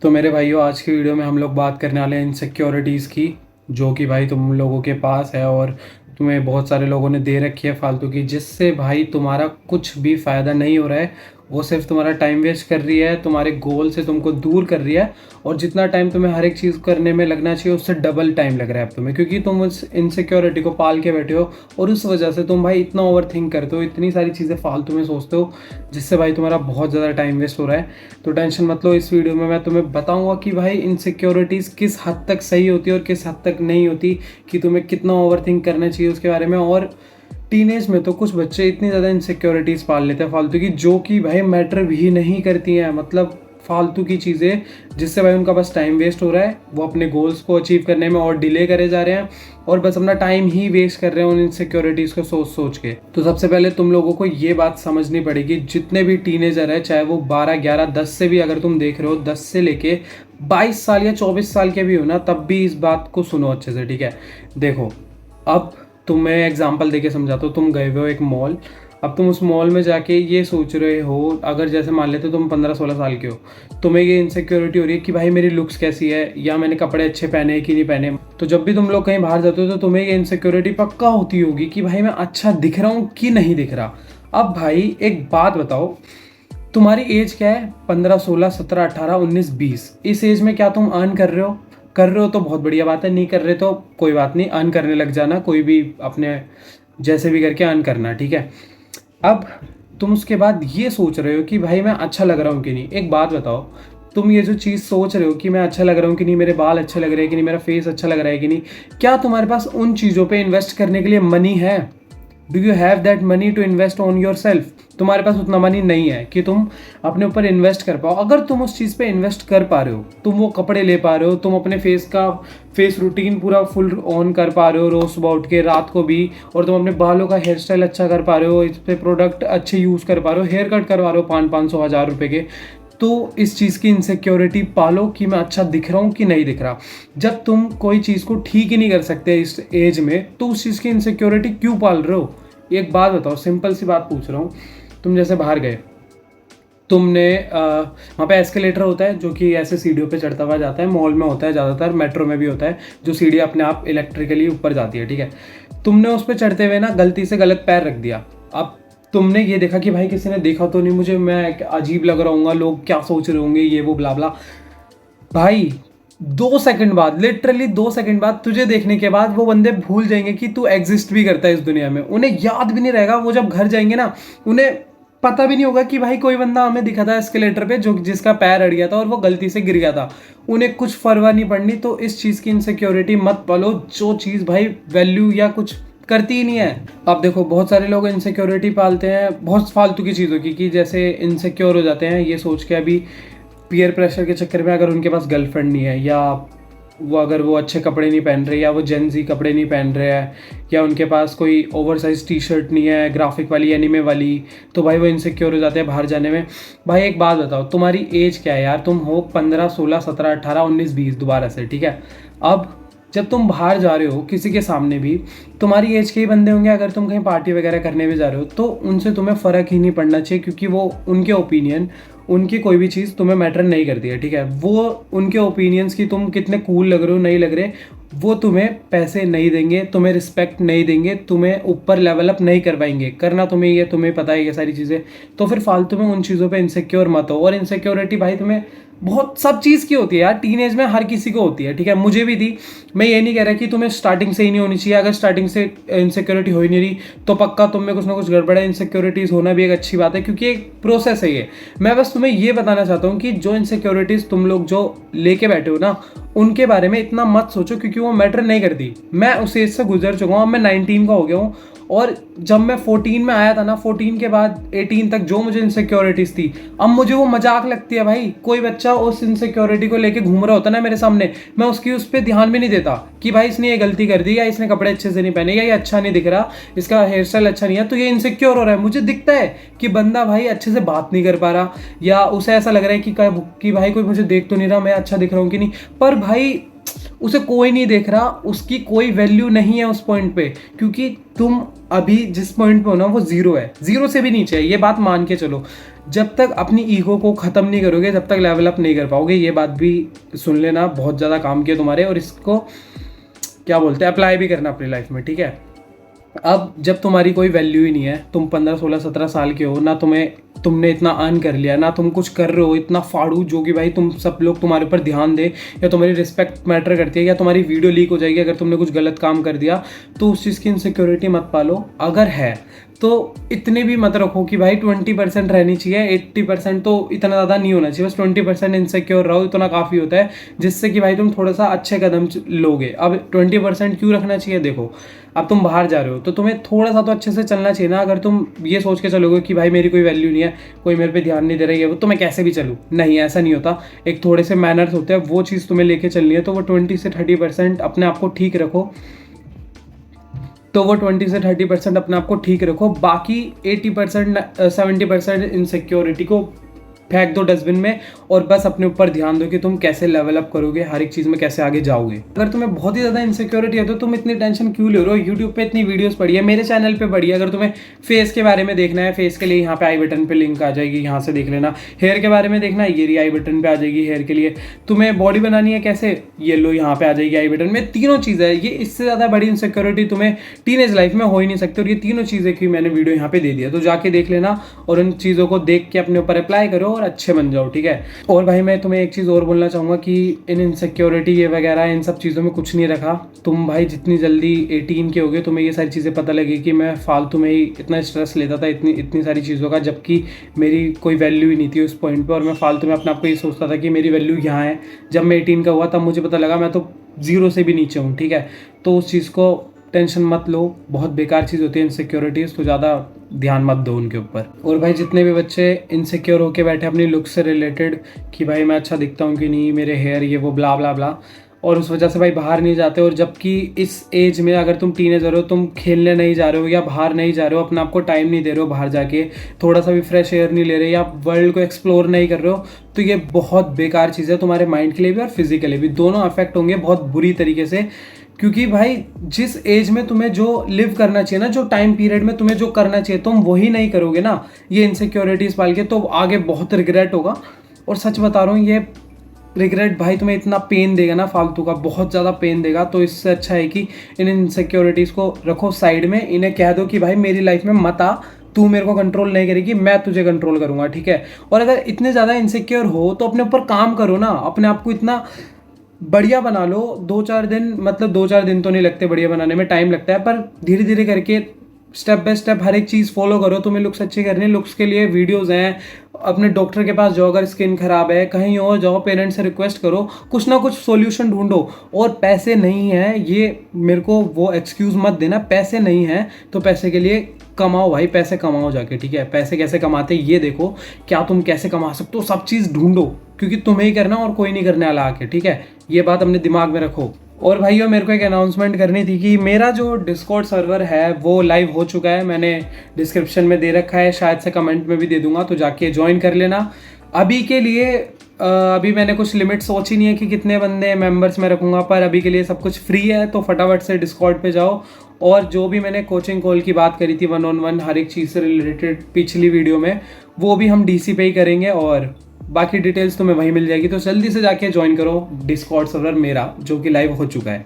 तो मेरे भाइयों, आज की वीडियो में हम लोग बात करने वाले हैं इनसिक्योरिटीज़ की, जो कि भाई तुम लोगों के पास है और तुम्हें बहुत सारे लोगों ने दे रखी है फालतू की, जिससे भाई तुम्हारा कुछ भी फ़ायदा नहीं हो रहा है। वो सिर्फ तुम्हारा टाइम वेस्ट कर रही है, तुम्हारे गोल से तुमको दूर कर रही है। और जितना टाइम तुम्हें हर एक चीज़ करने में लगना चाहिए, उससे डबल टाइम लग रहा है अब तुम्हें, क्योंकि तुम उस इनसिक्योरिटी को पाल के बैठे हो। और उस वजह से तुम भाई इतना ओवर थिंक करते हो, इतनी सारी चीज़ें फालतू में सोचते हो, जिससे भाई तुम्हारा बहुत ज़्यादा टाइम वेस्ट हो रहा है। तो टेंशन मत लो, इस वीडियो में मैं तुम्हें बताऊंगा कि भाई इनसिक्योरिटीज़ किस हद तक सही होती है और किस हद तक नहीं होती, कि तुम्हें कितना ओवर थिंक करना चाहिए उसके बारे में। और टीनेज में तो कुछ बच्चे इतनी ज़्यादा इनसिक्योरिटीज़ पाल लेते हैं फालतू की, जो कि भाई मैटर भी नहीं करती हैं, मतलब फालतू की चीज़ें, जिससे भाई उनका बस टाइम वेस्ट हो रहा है। वो अपने गोल्स को अचीव करने में और डिले करे जा रहे हैं, और बस अपना टाइम ही वेस्ट कर रहे हैं उन इनसिक्योरिटीज़ को सोच सोच के। तो सबसे पहले तुम लोगों को ये बात समझनी पड़ेगी, जितने भी टीनेजर है, चाहे वो 12, 11, 10 से भी, अगर तुम देख रहे हो 10 से लेके 22 साल या 24 साल के भी हो ना, तब भी इस बात को सुनो अच्छे से, ठीक है। देखो, अब तुम्हें एग्जांपल देके समझाता हूँ। तुम गए हुए हो एक मॉल। अब तुम उस मॉल में जाके ये सोच रहे हो, अगर जैसे मान लेते तुम 15-16 साल के हो, तुम्हें ये इनसिक्योरिटी हो रही है कि भाई मेरी लुक्स कैसी है, या मैंने कपड़े अच्छे पहने कि नहीं पहने। तो जब भी तुम लोग कहीं बाहर जाते हो तो तुम्हें ये इनसिक्योरिटी पक्का होती होगी कि भाई मैं अच्छा दिख रहा हूँ कि नहीं दिख रहा। अब भाई एक बात बताओ, तुम्हारी एज क्या है? 15, 16, 17, 18, 19, 20। इस एज में क्या तुम अर्न कर रहे हो? कर रहे हो तो बहुत बढ़िया बात है, नहीं कर रहे तो कोई बात नहीं, अर्न करने लग जाना, कोई भी अपने जैसे भी करके अर्न करना, ठीक है। अब तुम उसके बाद ये सोच रहे हो कि भाई मैं अच्छा लग रहा हूँ कि नहीं। एक बात बताओ, तुम ये जो चीज़ सोच रहे हो कि मैं अच्छा लग रहा हूँ कि नहीं, मेरे बाल अच्छे लग रहे हैं कि नहीं, मेरा फेस अच्छा लग रहा है कि नहीं, क्या तुम्हारे पास उन चीज़ों पे इन्वेस्ट करने के लिए मनी है? Do you have that money to invest on yourself? तुम्हारे पास उतना मनी नहीं है कि तुम अपने ऊपर इन्वेस्ट कर पाओ। अगर तुम उस चीज़ पे इन्वेस्ट कर पा रहे हो, तुम वो कपड़े ले पा रहे हो, तुम अपने फेस रूटीन पूरा फुल ऑन कर पा रहे हो रोज सुबह उठ के, रात को भी, और तुम अपने बालों का हेयर स्टाइल अच्छा कर पा रहे हो, इस पे प्रोडक्ट अच्छे यूज़ कर पा रहे हो, हेयर कट करवा रहे हो 500-500 हज़ार रुपये के, तो इस चीज़ की इनसिक्योरिटी पालो कि मैं अच्छा दिख रहा हूँ कि नहीं दिख रहा। जब तुम कोई चीज़ को ठीक ही नहीं कर सकते इस एज में, तो उस चीज़ की इनसिक्योरिटी क्यों पाल रहे हो? एक बात बताओ, सिंपल सी बात पूछ रहा हूँ। तुम जैसे बाहर गए, तुमने वहाँ पे एस्केलेटर होता है, जो कि ऐसे सीढ़ियों पे चढ़ता हुआ जाता है, मॉल में होता है ज़्यादातर, मेट्रो में भी होता है, जो सीढ़ी अपने आप इलेक्ट्रिकली ऊपर जाती है, ठीक है। तुमने उस पर चढ़ते हुए ना गलती से गलत पैर रख दिया। अब तुमने ये देखा कि भाई किसी ने देखा तो नहीं मुझे, मैं अजीब लग रहा हूँ, लोग क्या सोच रहे होंगे, ये वो ब्ला ब्ला। भाई 2 सेकंड बाद, लिटरली 2 सेकंड बाद तुझे देखने के बाद वो बंदे भूल जाएंगे कि तू एग्जिस्ट भी करता है इस दुनिया में। उन्हें याद भी नहीं रहेगा। वो जब घर जाएंगे ना, उन्हें पता भी नहीं होगा कि भाई कोई बंदा हमें दिखा था एस्केलेटर पे, जो जिसका पैर अड़ गया था और वो गलती से गिर गया था। उन्हें कुछ परवाह नहीं पड़नी। तो इस चीज़ की इनसिक्योरिटी मत पालो, जो चीज़ भाई वैल्यू या कुछ करती ही नहीं है। आप देखो, बहुत सारे लोग इनसिक्योरिटी पालते हैं बहुत फालतू की चीज़ों की, कि जैसे इनसिक्योर हो जाते हैं ये सोच के, अभी पीयर प्रेशर के चक्कर में, अगर उनके पास गर्लफ्रेंड नहीं है, या अगर वो अच्छे कपड़े नहीं पहन रहे, या वो जेंजी कपड़े नहीं पहन रहे हैं, या उनके पास कोई ओवरसाइज टी शर्ट नहीं है ग्राफिक वाली, एनिमे वाली, तो भाई वो इनसिक्योर हो जाते हैं बाहर जाने में। भाई एक बात बताओ, तुम्हारी एज क्या है यार? तुम हो 15, 16, 17, 18, 19, 20 दोबारा से, ठीक है। अब जब तुम बाहर जा रहे हो किसी के सामने भी, तुम्हारी एज के ही बंदे होंगे, अगर तुम कहीं पार्टी वगैरह करने भी जा रहे हो, तो उनसे तुम्हें फ़र्क ही नहीं पड़ना चाहिए, क्योंकि वो उनके ओपिनियन, उनकी कोई भी चीज़ तुम्हें मैटर नहीं करती है, ठीक है। वो उनके ओपिनियंस की तुम कितने कूल लग रहे हो नहीं लग रहे, वो तुम्हें पैसे नहीं देंगे, तुम्हें रिस्पेक्ट नहीं देंगे, तुम्हें ऊपर लेवल अप नहीं कर पाएंगे। करना तुम्हें ये, तुम्हें पता है ये सारी चीज़ें। तो फिर फालतू में उन चीज़ों पे इनसिक्योर मत हो। और इनसिक्योरिटी भाई तुम्हें बहुत सब चीज़ की होती है यार, टीनेज में हर किसी को होती है, ठीक है। मुझे भी थी। मैं ये नहीं कह रहा कि तुम्हें स्टार्टिंग से ही नहीं होनी चाहिए। अगर स्टार्टिंग से इनसिक्योरिटी हो ही नहीं रही, तो पक्का तुम में कुछ ना कुछ गड़बड़ है। इनसिक्योरिटीज़ होना भी एक अच्छी बात है, क्योंकि एक प्रोसेस है ये। मैं बस तुम्हें ये बताना चाहता हूँ कि जो इनसिक्योरिटीज़ तुम लोग जो लेके बैठे हो ना, उनके बारे में इतना मत सोचो, क्योंकि वो मैटर नहीं करती। मैं उस एज से गुजर चुका हूँ, अब मैं 19 का हो गया हूँ। और जब मैं 14 में आया था ना, 14 के बाद 18 तक जो मुझे इनसिक्योरिटीज थी, अब मुझे वो मजाक लगती है भाई। कोई बच्चा उस इनसिक्योरिटी को लेके घूम रहा होता ना मेरे सामने, मैं उसकी उस पर ध्यान भी नहीं देता कि भाई इसने ये गलती कर दी, या इसने कपड़े अच्छे से नहीं पहने, या ये अच्छा नहीं दिख रहा, इसका हेयर स्टाइल अच्छा नहीं है, तो ये इनसिक्योर हो रहा है। मुझे दिखता है कि बंदा भाई अच्छे से बात नहीं कर पा रहा, या उसे ऐसा लग रहा है कि भाई कोई मुझे देख तो नहीं रहा, मैं अच्छा दिख रहा हूँ कि नहीं। पर भाई उसे कोई नहीं देख रहा, उसकी कोई वैल्यू नहीं है उस पॉइंट पे, क्योंकि तुम अभी जिस पॉइंट पे हो ना, वो जीरो है, जीरो से भी नीचे है, ये बात मान के चलो। जब तक अपनी ईगो को ख़त्म नहीं करोगे तब तक लेवल अप नहीं कर पाओगे। ये बात भी सुन लेना, बहुत ज़्यादा काम किया तुम्हारे, और इसको क्या बोलते हैं, अप्लाई भी करना अपनी लाइफ में, ठीक है। अब जब तुम्हारी कोई वैल्यू ही नहीं है, तुम 15 16 17 साल के हो ना, तुमने इतना अर्न कर लिया ना, तुम कुछ कर रहे हो इतना फाड़ू जो कि भाई तुम सब लोग तुम्हारे ऊपर ध्यान दे, या तुम्हारी रिस्पेक्ट मैटर करती है, या तुम्हारी वीडियो लीक हो जाएगी अगर तुमने कुछ गलत काम कर दिया, तो उस चीज़ की इनसिक्योरिटी मत पालो। अगर है तो इतने भी मत रखो कि भाई 20% रहनी चाहिए, 80% तो इतना ज़्यादा नहीं होना चाहिए, बस 20% इनसिक्योर रहो, इतना काफ़ी होता है, जिससे कि भाई तुम थोड़ा सा अच्छे कदम लोगे। अब 20% क्यों रखना चाहिए, देखो अब तुम बाहर जा रहे हो तो तुम्हें थोड़ा सा तो अच्छे से चलना चाहिए ना। अगर तुम ये सोच के चलोगे कि भाई मेरी कोई वैल्यू नहीं है, कोई मेरे पे ध्यान नहीं दे रही है, तो मैं कैसे भी चलूँ, नहीं, ऐसा नहीं होता। एक थोड़े से मैनर्स होते हैं, वो चीज़ तुम्हें लेके चलनी है, तो वो 20 से 30% अपने आप को ठीक रखो। तो वो 20 से 30% अपने आप को ठीक रखो, बाकी 80% 70% इनसिक्योरिटी को फेंक दो डस्टबिन में, और बस अपने ऊपर ध्यान दो कि तुम कैसे लेवल अप करोगे, हर एक चीज़ में कैसे आगे जाओगे। अगर तुम्हें बहुत ही ज़्यादा इनसिक्योरिटी है तो तुम इतनी टेंशन क्यों ले रहे हो। यूट्यूब पे इतनी वीडियोस पड़ी है, मेरे चैनल पे पड़ी है। अगर तुम्हें फेस के बारे में देखना है, फेस के लिए यहाँ पे आई बटन पे लिंक आ जाएगी, यहाँ से देख लेना। हेयर के बारे में देखना है, ये रही आई बटन पे आ जाएगी हेयर के लिए। तुम्हें बॉडी बनानी है कैसे, ये लो यहाँ पे आ जाएगी आई बटन में। तीनों चीज़ें, ये इससे ज़्यादा बड़ी इनसिक्योरिटी तुम्हें टीनेज लाइफ में हो ही नहीं सकती, और ये तीनों चीज़ें की मैंने वीडियो यहाँ पे दे दिया, तो जाके देख लेना और उन चीज़ों को देख के अपने ऊपर अप्लाई करो और अच्छे बन जाओ, ठीक है। और भाई मैं तुम्हें एक चीज़ और बोलना चाहूँगा कि इन इनसिक्योरिटी ये वगैरह इन सब चीज़ों में कुछ नहीं रखा। तुम भाई जितनी जल्दी 18 के होगे तुम्हें ये सारी चीज़ें पता लगी कि मैं फालतू में ही इतना स्ट्रेस लेता था इतनी सारी चीज़ों का, जबकि मेरी कोई वैल्यू ही नहीं थी उस पॉइंट पे, और मैं फालतू में अपने आप को ये सोचता था कि मेरी वैल्यू यहाँ है। जब मैं 18 का हुआ तब मुझे पता लगा मैं तो 0 से भी नीचे हूँ, ठीक है। तो उस चीज़ को टेंशन मत लो, बहुत बेकार चीज़ होती है इनसिक्योरिटीज़, तो ज़्यादा ध्यान मत दो उनके ऊपर। और भाई जितने भी बच्चे इनसिक्योर होके बैठे अपनी लुक से रिलेटेड कि भाई मैं अच्छा दिखता हूँ कि नहीं, मेरे हेयर ये वो ब्ला ब्ला ब्ला, और उस वजह से भाई बाहर नहीं जाते, और जबकि इस एज में अगर तुम टीनेजर हो, तुम खेलने नहीं जा रहे हो या बाहर नहीं जा रहे हो, अपने आप को टाइम नहीं दे रहे हो बाहर जाके, थोड़ा सा भी फ्रेश एयर नहीं ले रहे, या वर्ल्ड को एक्सप्लोर नहीं कर रहे हो, तो ये बहुत बेकार चीज़ है तुम्हारे माइंड के लिए भी और फिजिकली भी, दोनों अफेक्ट होंगे बहुत बुरी तरीके से। क्योंकि भाई जिस एज में तुम्हें जो लिव करना चाहिए ना, जो टाइम पीरियड में तुम्हें जो करना चाहिए, तुम वही नहीं करोगे ना ये इनसिक्योरिटीज़ पाल के, तो आगे बहुत रिग्रेट होगा। और सच बता रहा हूँ, ये रिग्रेट भाई तुम्हें इतना पेन देगा ना, फालतू का बहुत ज़्यादा पेन देगा। तो इससे अच्छा है कि इन इनसिक्योरिटीज़ को रखो साइड में, इन्हें कह दो कि भाई मेरी लाइफ में मत आ, तू मेरे को कंट्रोल नहीं करेगी, मैं तुझे कंट्रोल करूँगा, ठीक है। और अगर इतने ज़्यादा इनसिक्योर हो तो अपने ऊपर काम करो ना, अपने आप को इतना बढ़िया बना लो। 2-4 दिन, मतलब 2-4 दिन तो नहीं लगते, बढ़िया बनाने में टाइम लगता है, पर धीरे धीरे करके स्टेप बाय स्टेप हर एक चीज़ फॉलो करो। तुम्हें लुक्स अच्छी करनी है, लुक्स के लिए वीडियोस हैं, अपने डॉक्टर के पास जाओ, अगर स्किन खराब है कहीं और जाओ, पेरेंट्स से रिक्वेस्ट करो, कुछ ना कुछ सॉल्यूशन ढूंढो। और पैसे नहीं है, ये मेरे को वो एक्सक्यूज़ मत देना, पैसे नहीं है तो पैसे के लिए कमाओ भाई, पैसे कमाओ जाके, ठीक है। पैसे कैसे कमाते ये देखो, क्या तुम कैसे कमा सकते हो, सब चीज़ ढूंढो, क्योंकि तुम्हें ही करना और कोई नहीं करने वाला आके, ठीक है। ये बात अपने दिमाग में रखो। और भाइयों मेरे को एक अनाउंसमेंट करनी थी कि मेरा जो डिस्कॉर्ड सर्वर है वो लाइव हो चुका है, मैंने डिस्क्रिप्शन में दे रखा है, शायद से कमेंट में भी दे दूंगा, तो जाके ज्वाइन कर लेना। अभी के लिए अभी मैंने कुछ लिमिट सोची नहीं है कि कितने बंदे मेंबर्स में रखूँगा, पर अभी के लिए सब कुछ फ्री है, तो फटाफट से डिस्कॉर्ड पे जाओ। और जो भी मैंने कोचिंग कॉल की बात करी थी 1-on-1 हर एक चीज़ से रिलेटेड पिछली वीडियो में, वो भी हम डीसी पे ही करेंगे, और बाकी डिटेल्स तुम्हें वहीं मिल जाएगी। तो जल्दी से जाके ज्वाइन करो डिस्कॉर्ड सर्वर मेरा, जो कि लाइव हो चुका है।